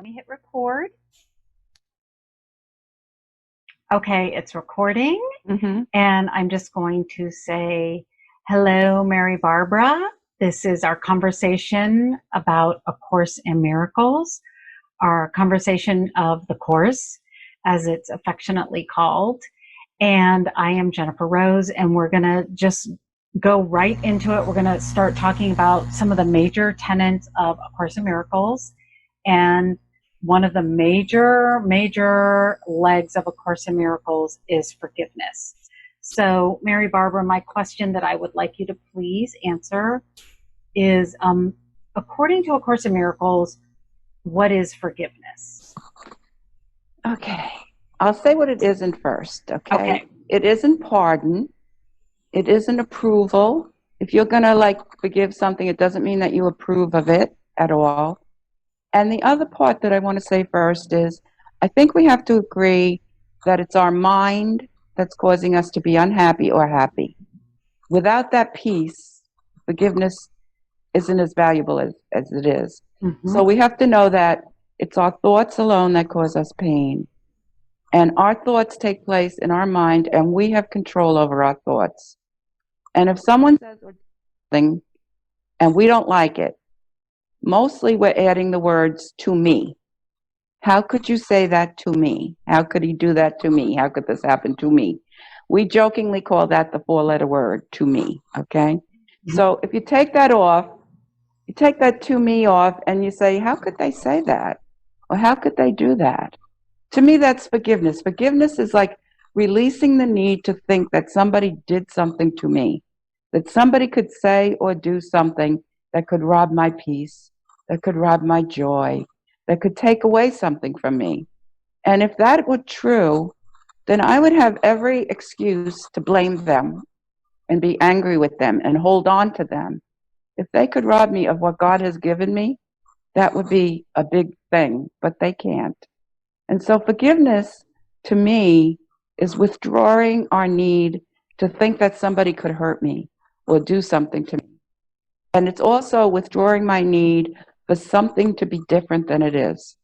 Let me hit record. Okay, it's recording. And I'm just going to say, hello, Mary Barbara. This is our conversation about A Course in Miracles, our conversation of the Course, as it's affectionately called. And I am JRose, and we're going to just go right into it. We're going to start talking about some of the major tenets of A Course in Miracles. And one of the major legs of A Course in Miracles is forgiveness. So, Mary Barbara, my question that I would like you to please answer is, according to A Course in Miracles, what is forgiveness? Okay. I'll say what it isn't first, okay? It isn't pardon. It isn't approval. If you're going to forgive something, it doesn't mean that you approve of it at all. And the other part that I want to say first is, I think we have to agree that it's our mind that's causing us to be unhappy or happy. Without that peace, forgiveness isn't as valuable as it is. So we have to know that it's our thoughts alone that cause us pain. And our thoughts take place in our mind, and we have control over our thoughts. And if someone says something and we don't like it, mostly we're adding the words "to me." How could you say that to me? How could he do that to me? How could this happen to me? We jokingly call that the four-letter word, "to me," okay? So if you take that off, you take that "to me" off, and you say, how could they say that? Or how could they do that? To me, that's forgiveness. Forgiveness is like releasing the need to think that somebody did something to me, that somebody could say or do something that could rob my peace, that could rob my joy, that could take away something from me. And if that were true, then I would have every excuse to blame them and be angry with them and hold on to them. If they could rob me of what God has given me, that would be a big thing, but they can't. And so forgiveness, to me, is withdrawing our need to think that somebody could hurt me or do something to me. And it's also withdrawing my need for something to be different than it is.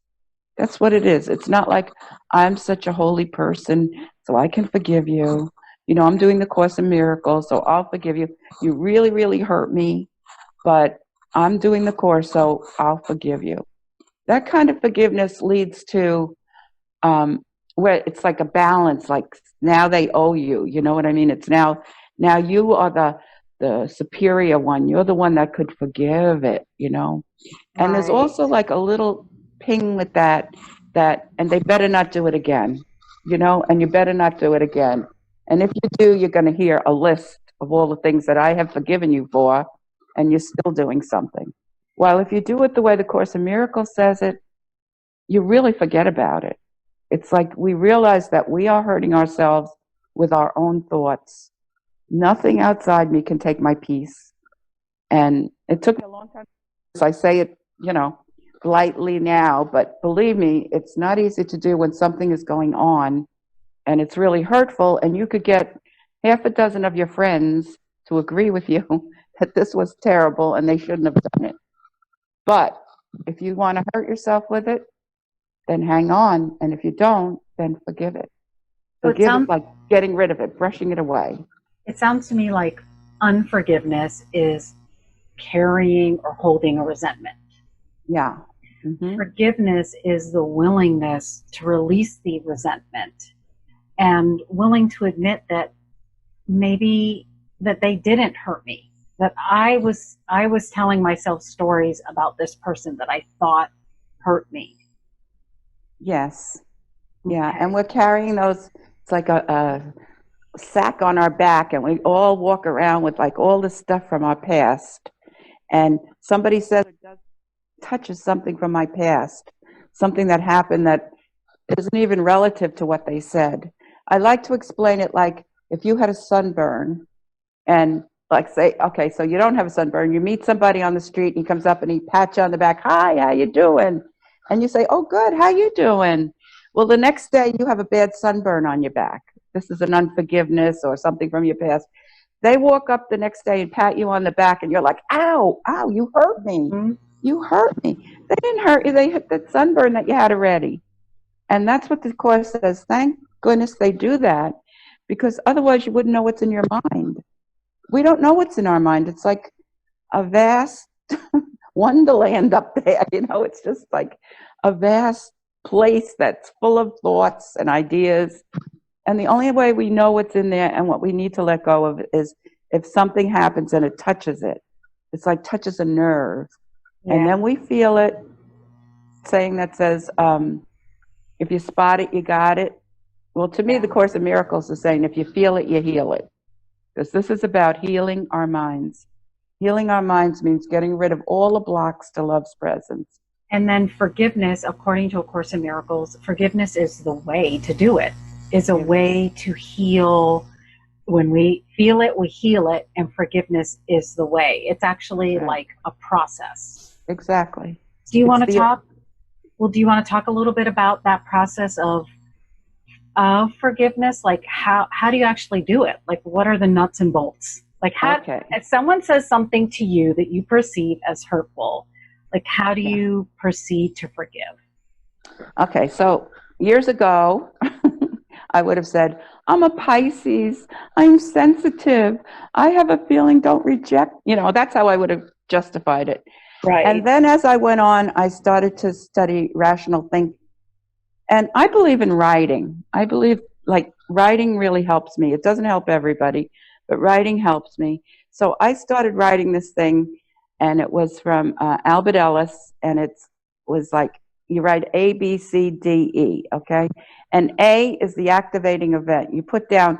That's what it is. It's not like I'm such a holy person, so I can forgive you. You know, I'm doing the Course in Miracles, so I'll forgive you. You really, really hurt me, but I'm doing the Course, so I'll forgive you. That kind of forgiveness leads to where it's like a balance, like now they owe you. You know what I mean? It's now you are the superior one. You're the one that could forgive it, you know? And there's also like a little ping with that, and they better not do it again, you know, and you better not do it again. And if you do, you're going to hear a list of all the things that I have forgiven you for, and you're still doing something. Well, if you do it the way the Course in Miracles says it, you really forget about it. It's like we realize that we are hurting ourselves with our own thoughts. Nothing outside me can take my peace. And it took me a long time. So I say it, you know, lightly now, but believe me, it's not easy to do when something is going on and it's really hurtful, and you could get half a dozen of your friends to agree with you that this was terrible and they shouldn't have done it. But if you want to hurt yourself with it, then hang on. And if you don't, then forgive it. Forgive it like getting rid of it, brushing it away. It sounds to me like unforgiveness is carrying or holding a resentment. Yeah. Forgiveness is the willingness to release the resentment and willing to admit that maybe that they didn't hurt me, that I was telling myself stories about this person that I thought hurt me. Yes. Yeah. And we're carrying those, it's like a sack on our back, and we all walk around with like all this stuff from our past. And somebody says it does touches something from my past, something that happened that isn't even relative to what they said. I like to explain it like if you had a sunburn, and like say, okay, so you don't have a sunburn, you meet somebody on the street, and he comes up and he pats you on the back, "Hi, how you doing?" And you say, "Oh, good, how you doing?" Well, the next day you have a bad sunburn on your back. This is an unforgiveness or something from your past. They walk up the next day and pat you on the back, and you're like, "Ow, ow, you hurt me." You hurt me. They didn't hurt you. They hit that sunburn that you had already. And that's what the Course says. Thank goodness they do that, because otherwise you wouldn't know what's in your mind. We don't know what's in our mind. It's like a vast wonderland up there. It's just like a vast place that's full of thoughts and ideas. And the only way we know what's in there and what we need to let go of is if something happens and it touches it. It's like touches a nerve. Yeah. And then we feel it, saying that says, if you spot it, you got it. Well, to me, the Course in Miracles is saying, if you feel it, you heal it. Because this is about healing our minds. Healing our minds means getting rid of all the blocks to love's presence. And then forgiveness, according to A Course in Miracles, forgiveness is the way to do it, is a way to heal. When we feel it, we heal it, and forgiveness is the way. It's actually like a process. Exactly. Do you want to talk? Well, do you want to talk a little bit about that process of forgiveness? Like how do you actually do it? Like what are the nuts and bolts? Like if someone says something to you that you perceive as hurtful, like how do you proceed to forgive? Okay, so years ago, I would have said, I'm a Pisces, I'm sensitive, I have a feeling, don't reject. That's how I would have justified it. Right. And then as I went on, I started to study rational thinking. And I believe in writing. I believe writing really helps me. It doesn't help everybody, but writing helps me. So I started writing this thing, and it was from Albert Ellis, and it was like, you write A, B, C, D, E, okay? And A is the activating event. You put down,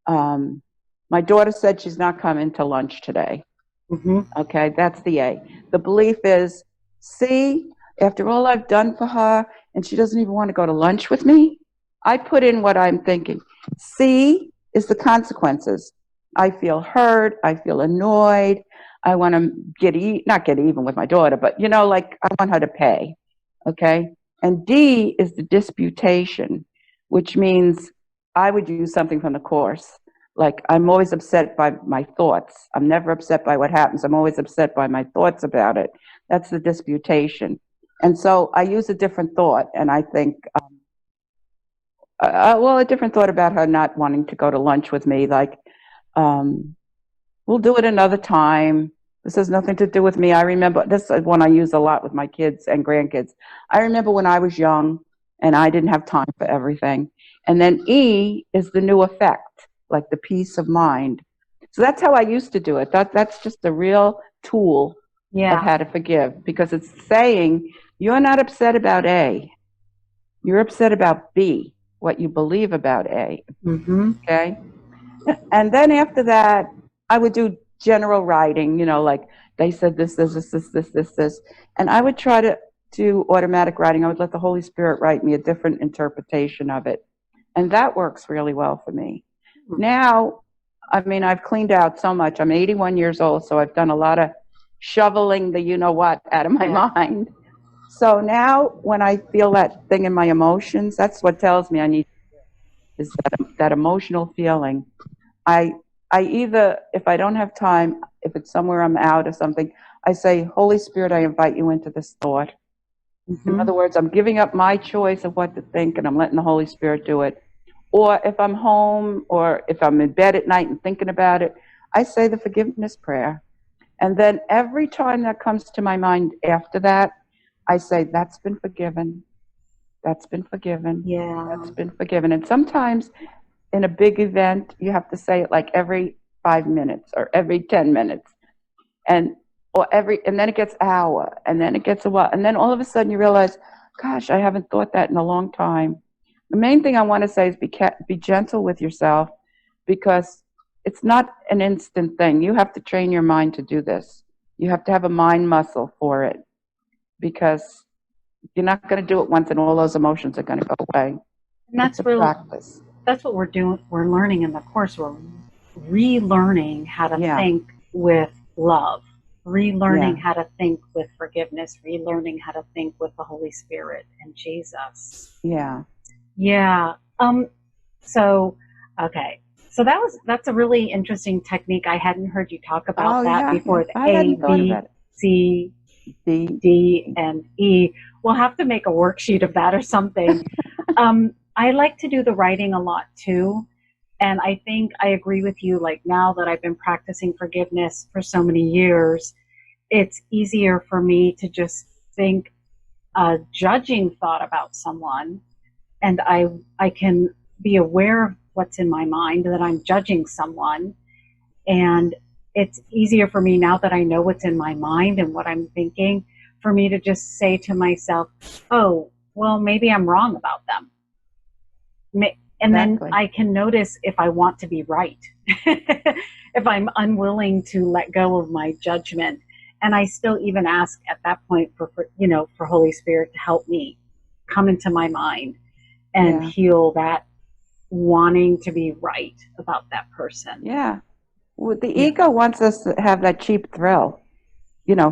my daughter said she's not coming to lunch today. Mm-hmm. Okay, that's the A. The belief is, C, after all I've done for her, and she doesn't even want to go to lunch with me, I put in what I'm thinking. C is the consequences. I feel hurt, I feel annoyed, I want to not get even with my daughter, but I want her to pay, okay? And D is the disputation, which means I would use something from the Course. Like, I'm always upset by my thoughts. I'm never upset by what happens. I'm always upset by my thoughts about it. That's the disputation. And so I use a different thought, and I think, a different thought about her not wanting to go to lunch with me, like, we'll do it another time. This has nothing to do with me. I remember, this is one I use a lot with my kids and grandkids. I remember when I was young, and I didn't have time for everything. And then E is the new effect, like the peace of mind. So that's how I used to do it. That's just a real tool of how to forgive, because it's saying you're not upset about A. You're upset about B, what you believe about A. Mm-hmm. Okay? And then after that, I would do general writing, like they said this. And I would try to do automatic writing. I would let the Holy Spirit write me a different interpretation of it. And that works really well for me. Now, I've cleaned out so much. I'm 81 years old, so I've done a lot of shoveling the you-know-what out of my mind. So now when I feel that thing in my emotions, that's what tells me I need is that emotional feeling. I either, if I don't have time, if it's somewhere I'm out or something, I say, Holy Spirit, I invite you into this thought. Mm-hmm. In other words, I'm giving up my choice of what to think, and I'm letting the Holy Spirit do it. Or if I'm home, or if I'm in bed at night and thinking about it, I say the forgiveness prayer. And then every time that comes to my mind after that, I say, that's been forgiven. That's been forgiven. Yeah. That's been forgiven. And sometimes in a big event, you have to say it like every 5 minutes or every 10 minutes. And then it gets an hour, and then it gets a while. And then all of a sudden you realize, gosh, I haven't thought that in a long time. The main thing I want to say is be gentle with yourself, because it's not an instant thing. You have to train your mind to do this. You have to have a mind muscle for it, because you're not going to do it once and all those emotions are going to go away. And that's practice. That's what we're doing. We're learning in the Course. We're relearning how to think with love, relearning how to think with forgiveness, relearning how to think with the Holy Spirit and Jesus. Yeah. Yeah. So, okay. So that's a really interesting technique. I hadn't heard you talk about that before. The A, B, C, D. D, and E. We'll have to make a worksheet of that or something. I like to do the writing a lot too. And I think I agree with you. Like now that I've been practicing forgiveness for so many years, it's easier for me to just think a judging thought about someone, and I can be aware of what's in my mind, that I'm judging someone, and it's easier for me now that I know what's in my mind and what I'm thinking, for me to just say to myself, oh, well, maybe I'm wrong about them. And then I can notice if I want to be right, if I'm unwilling to let go of my judgment. And I still even ask at that point for Holy Spirit to help me come into my mind and heal that wanting to be right about that person. Yeah. Well, the ego wants us to have that cheap thrill.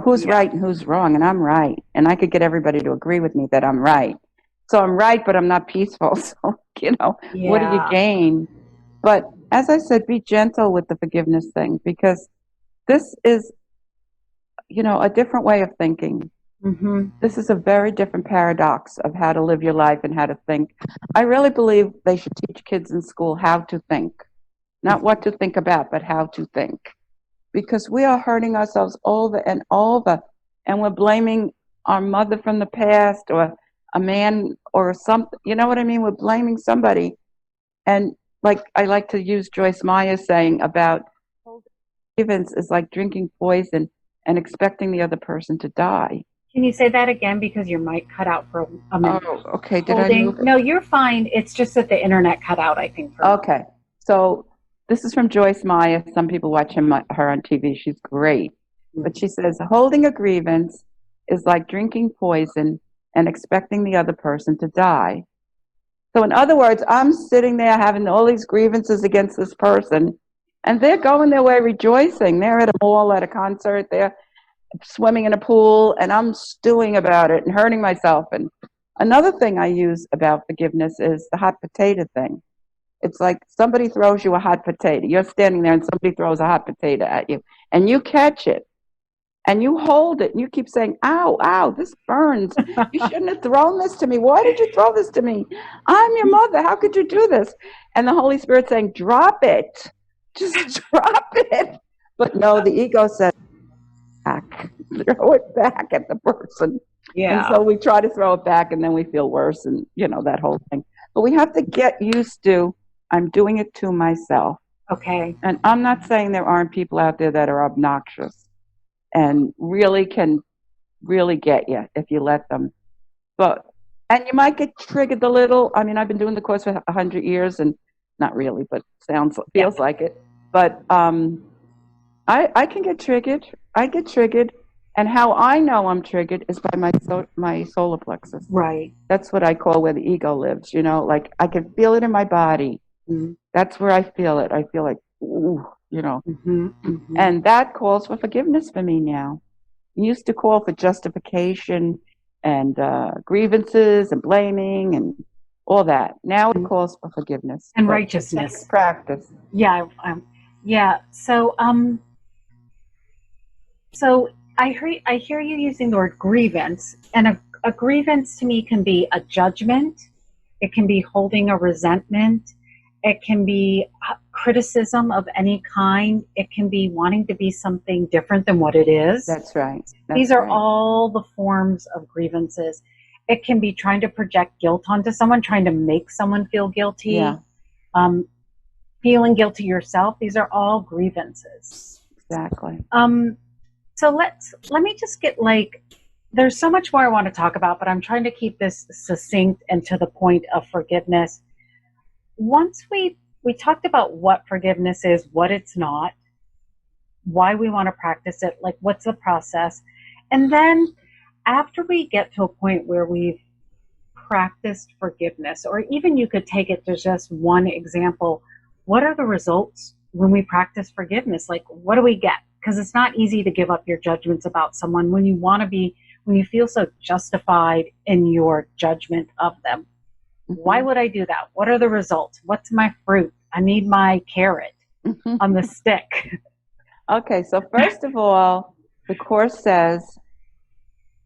Who's right and who's wrong, and I'm right. And I could get everybody to agree with me that I'm right. So I'm right, but I'm not peaceful. So, what do you gain? But as I said, be gentle with the forgiveness thing, because this is, a different way of thinking. Mm-hmm. This is a very different paradox of how to live your life and how to think. I really believe they should teach kids in school how to think, not what to think about, but how to think. Because we are hurting ourselves over and over, and we're blaming our mother from the past or a man or something. You know what I mean? We're blaming somebody. And like I like to use Joyce Meyer's saying about forgiveness is like drinking poison and expecting the other person to die. Can you say that again? Because your mic cut out for a minute. Oh, okay. Did I move it? No, you're fine. It's just that the internet cut out, I think. Okay. So this is from Joyce Meyer. Some people watch her on TV. She's great. But she says, holding a grievance is like drinking poison and expecting the other person to die. So in other words, I'm sitting there having all these grievances against this person, and they're going their way rejoicing. They're at a mall, at a concert, they're swimming in a pool, and I'm stewing about it and hurting myself. And another thing I use about forgiveness is the hot potato thing. It's like somebody throws you a hot potato. You're standing there and somebody throws a hot potato at you, and you catch it and you hold it and you keep saying, ow, ow, this burns. You shouldn't have thrown this to me. Why did you throw this to me? I'm your mother. How could you do this? And the Holy Spirit saying, drop it. Just drop it. But no, the ego says, back. Throw it back at the person. Yeah. And so we try to throw it back, and then we feel worse, and that whole thing. But we have to get used to, I'm doing it to myself. Okay. And I'm not saying there aren't people out there that are obnoxious and really can really get you if you let them. And you might get triggered a little. I mean, I've been doing the course for 100 years, and not really, but feels like it. But I can get triggered. I get triggered. And how I know I'm triggered is by my solar plexus. Right. That's what I call where the ego lives, like I can feel it in my body. Mm-hmm. That's where I feel it. I feel like, ooh, Mm-hmm. Mm-hmm. And that calls for forgiveness for me now. It used to call for justification and grievances and blaming and all that. Now it calls for forgiveness. And righteousness. Practice. Yeah. Yeah. So I hear you using the word grievance, and a grievance to me can be a judgment. It can be holding a resentment. It can be criticism of any kind. It can be wanting to be something different than what it is. That's right. These are all the forms of grievances. It can be trying to project guilt onto someone, trying to make someone feel guilty. Yeah. Feeling guilty yourself. These are all grievances. Exactly. So let me just get there's so much more I want to talk about, but I'm trying to keep this succinct and to the point of forgiveness. Once we talked about what forgiveness is, what it's not, why we want to practice it, what's the process. And then after we get to a point where we've practiced forgiveness, or even you could take it to just one example, what are the results when we practice forgiveness? What do we get? Because it's not easy to give up your judgments about someone when you feel so justified in your judgment of them. Mm-hmm. Why would I do that? What are the results? What's my fruit? I need my carrot on the stick. Okay, so first of all, the Course says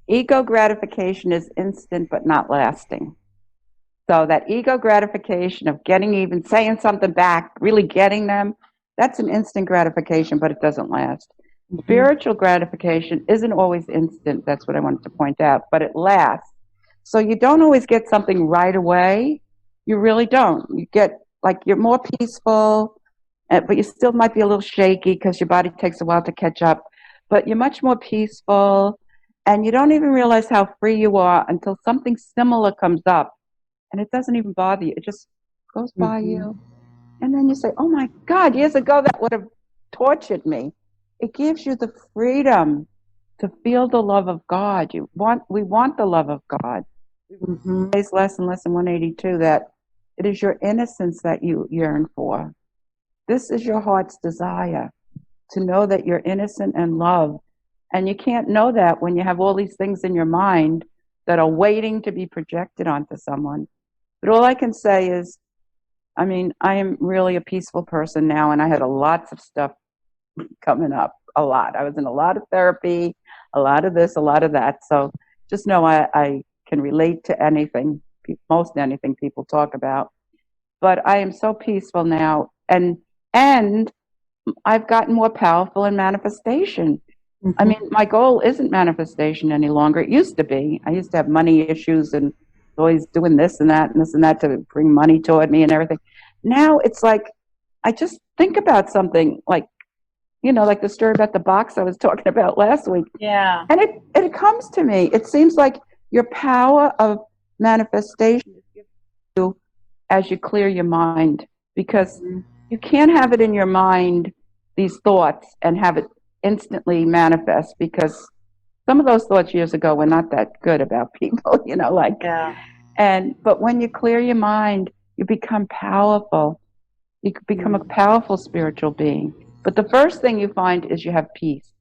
Ego gratification is instant but not lasting. So that ego gratification of getting even, saying something back, really getting them, that's an instant gratification, but it doesn't last. Mhm. Spiritual gratification isn't always instant, that's what I wanted to point out, but it lasts. So you don't always get something right away. You really don't. You get, like, you're more peaceful, but you still might be a little shaky because your body takes a while to catch up. But you're much more peaceful, and you don't even realize how free you are until something similar comes up, and it doesn't even bother you. It just goes by you. And then you say, oh my God, years ago that would have tortured me. It gives you the freedom to feel the love of God. We want the love of God. Mm-hmm. Today's lesson 182, that it is your innocence that you yearn for. This is your heart's desire, to know that you're innocent and loved. And you can't know that when you have all these things in your mind that are waiting to be projected onto someone. But all I can say is, I mean, I am really a peaceful person now, and I had lots of stuff coming up, a lot. I was in a lot of therapy, a lot of this, a lot of that. So just know I can relate to anything, most anything people talk about. But I am so peaceful now, and I've gotten more powerful in manifestation. Mm-hmm. I mean, my goal isn't manifestation any longer. It used to be. I used to have money issues and always doing this and that and this and that to bring money toward me and everything. Now it's like I just think about something, like, like the story about the box I was talking about last week. Yeah. And it comes to me. It seems like your power of manifestation is given to you as you clear your mind, because you can't have it in your mind, these thoughts, and have it instantly manifest, because some of those thoughts years ago were not that good about people, Yeah. But when you clear your mind, you become powerful. You become a powerful spiritual being. But the first thing you find is you have peace.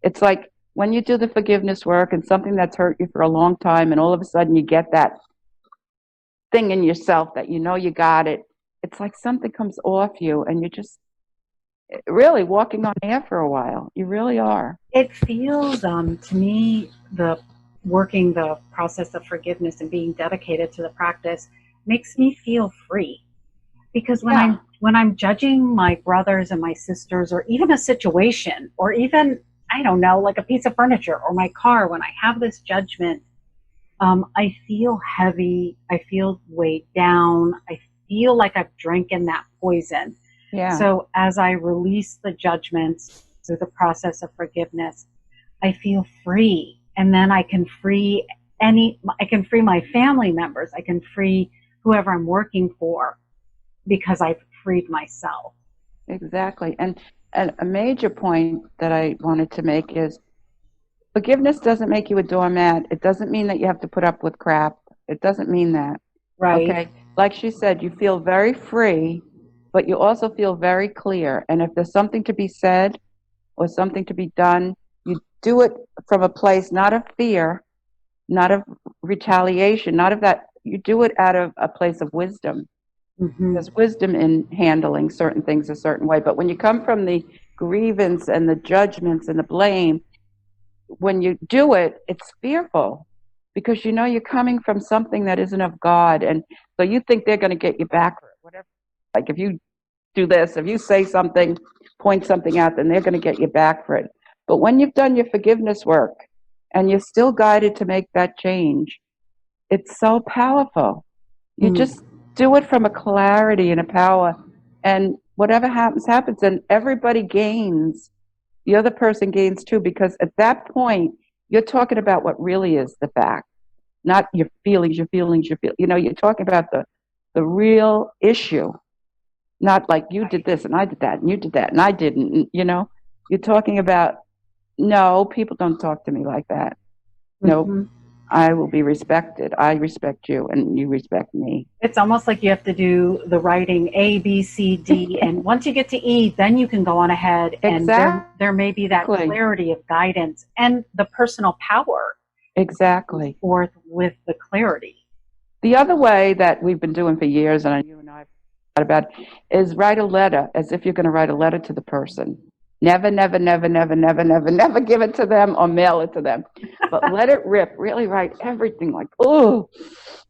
It's like when you do the forgiveness work and something that's hurt you for a long time, and all of a sudden you get that thing in yourself that you got it. It's like something comes off you, and you're just really walking on air for a while. You really are. It feels to me, the process of forgiveness and being dedicated to the practice makes me feel free. Because when I'm judging my brothers and my sisters, or even a situation, or even, I don't know, like a piece of furniture or my car, when I have this judgment, I feel heavy. I feel weighed down. I feel like I've drinking that poison. Yeah. So as I release the judgments through the process of forgiveness, I feel free. And then I can free my family members. I can free whoever I'm working for, because I've freed myself. Exactly. And a major point that I wanted to make is, forgiveness doesn't make you a doormat. It doesn't mean that you have to put up with crap. It doesn't mean that. Right. Okay. Like she said, you feel very free, but you also feel very clear. And if there's something to be said or something to be done, you do it from a place not of fear, not of retaliation, not of that. You do it out of a place of wisdom. Mm-hmm. There's wisdom in handling certain things a certain way. But when you come from the grievance and the judgments and the blame, when you do it, it's fearful, because you're coming from something that isn't of God. And so you think they're going to get you back for it, whatever. Like if you do this, if you say something, point something out, then they're going to get you back for it. But when you've done your forgiveness work and you're still guided to make that change, it's so powerful. You just do it from a clarity and a power, and whatever happens, happens, and everybody gains. The other person gains too, because at that point, you're talking about what really is the fact, not your feelings, you're talking about the real issue, not like you did this and I did that and you did that and I didn't, You're talking about, no, people don't talk to me like that. No, Mm-hmm. I will be respected. I respect you and you respect me. It's almost like you have to do the writing A, B, C, D, and once you get to E, then you can go on ahead, and Exactly. there may be that clarity of guidance and the personal power. Exactly. Forth with the clarity. The other way that we've been doing for years, and you and I have thought about, is write a letter, as if you're going to write a letter to the person. Never, never, never, never, never, never, never give it to them or mail it to them. but let it rip. Really write everything like, oh,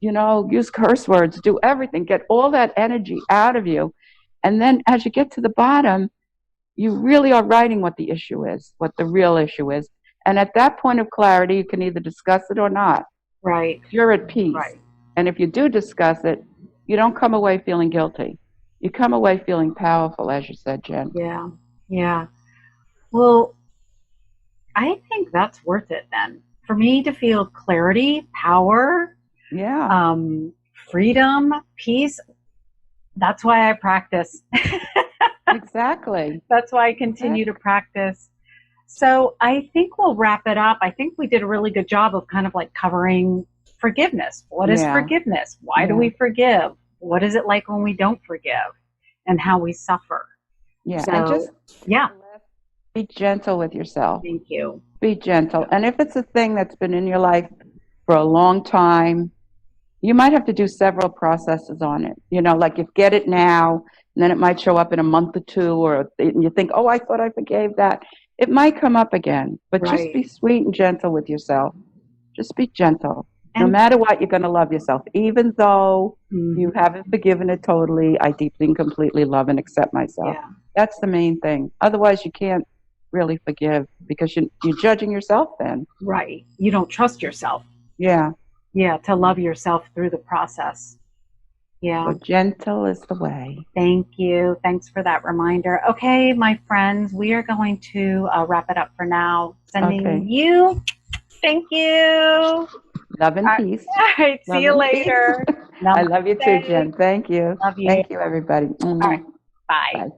use curse words, do everything, get all that energy out of you. And then as you get to the bottom, you really are writing what the issue is, what the real issue is. And at that point of clarity, you can either discuss it or not. Right. You're at peace. Right. And if you do discuss it, you don't come away feeling guilty. You come away feeling powerful, as you said, Jen. Yeah. Yeah. Well, I think that's worth it then. For me to feel clarity, power, freedom, peace, that's why I practice. Exactly. That's why I continue to practice. So I think we'll wrap it up. I think we did a really good job of kind of like covering forgiveness. What is forgiveness? Why do we forgive? What is it like when we don't forgive? And how we suffer. Yeah. So, and just be gentle with yourself. Thank you. Be gentle. And if it's a thing that's been in your life for a long time, you might have to do several processes on it. Like you get it now, and then it might show up in a month or two, or you think, oh, I thought I forgave that. It might come up again, but just be sweet and gentle with yourself. Just be gentle. No matter what, you're going to love yourself. Even though you haven't forgiven it totally, I deeply and completely love and accept myself. Yeah. That's the main thing. Otherwise, you can't really forgive because you're judging yourself then. Right. You don't trust yourself. Yeah. Yeah, to love yourself through the process. Yeah. So gentle is the way. Thank you. Thanks for that reminder. Okay, my friends, we are going to wrap it up for now. Sending you. Thank you. Love and peace. All right. See you later. I love you too, Jen. Thank you. Love you. Thank you, everybody. All right. Bye. Bye.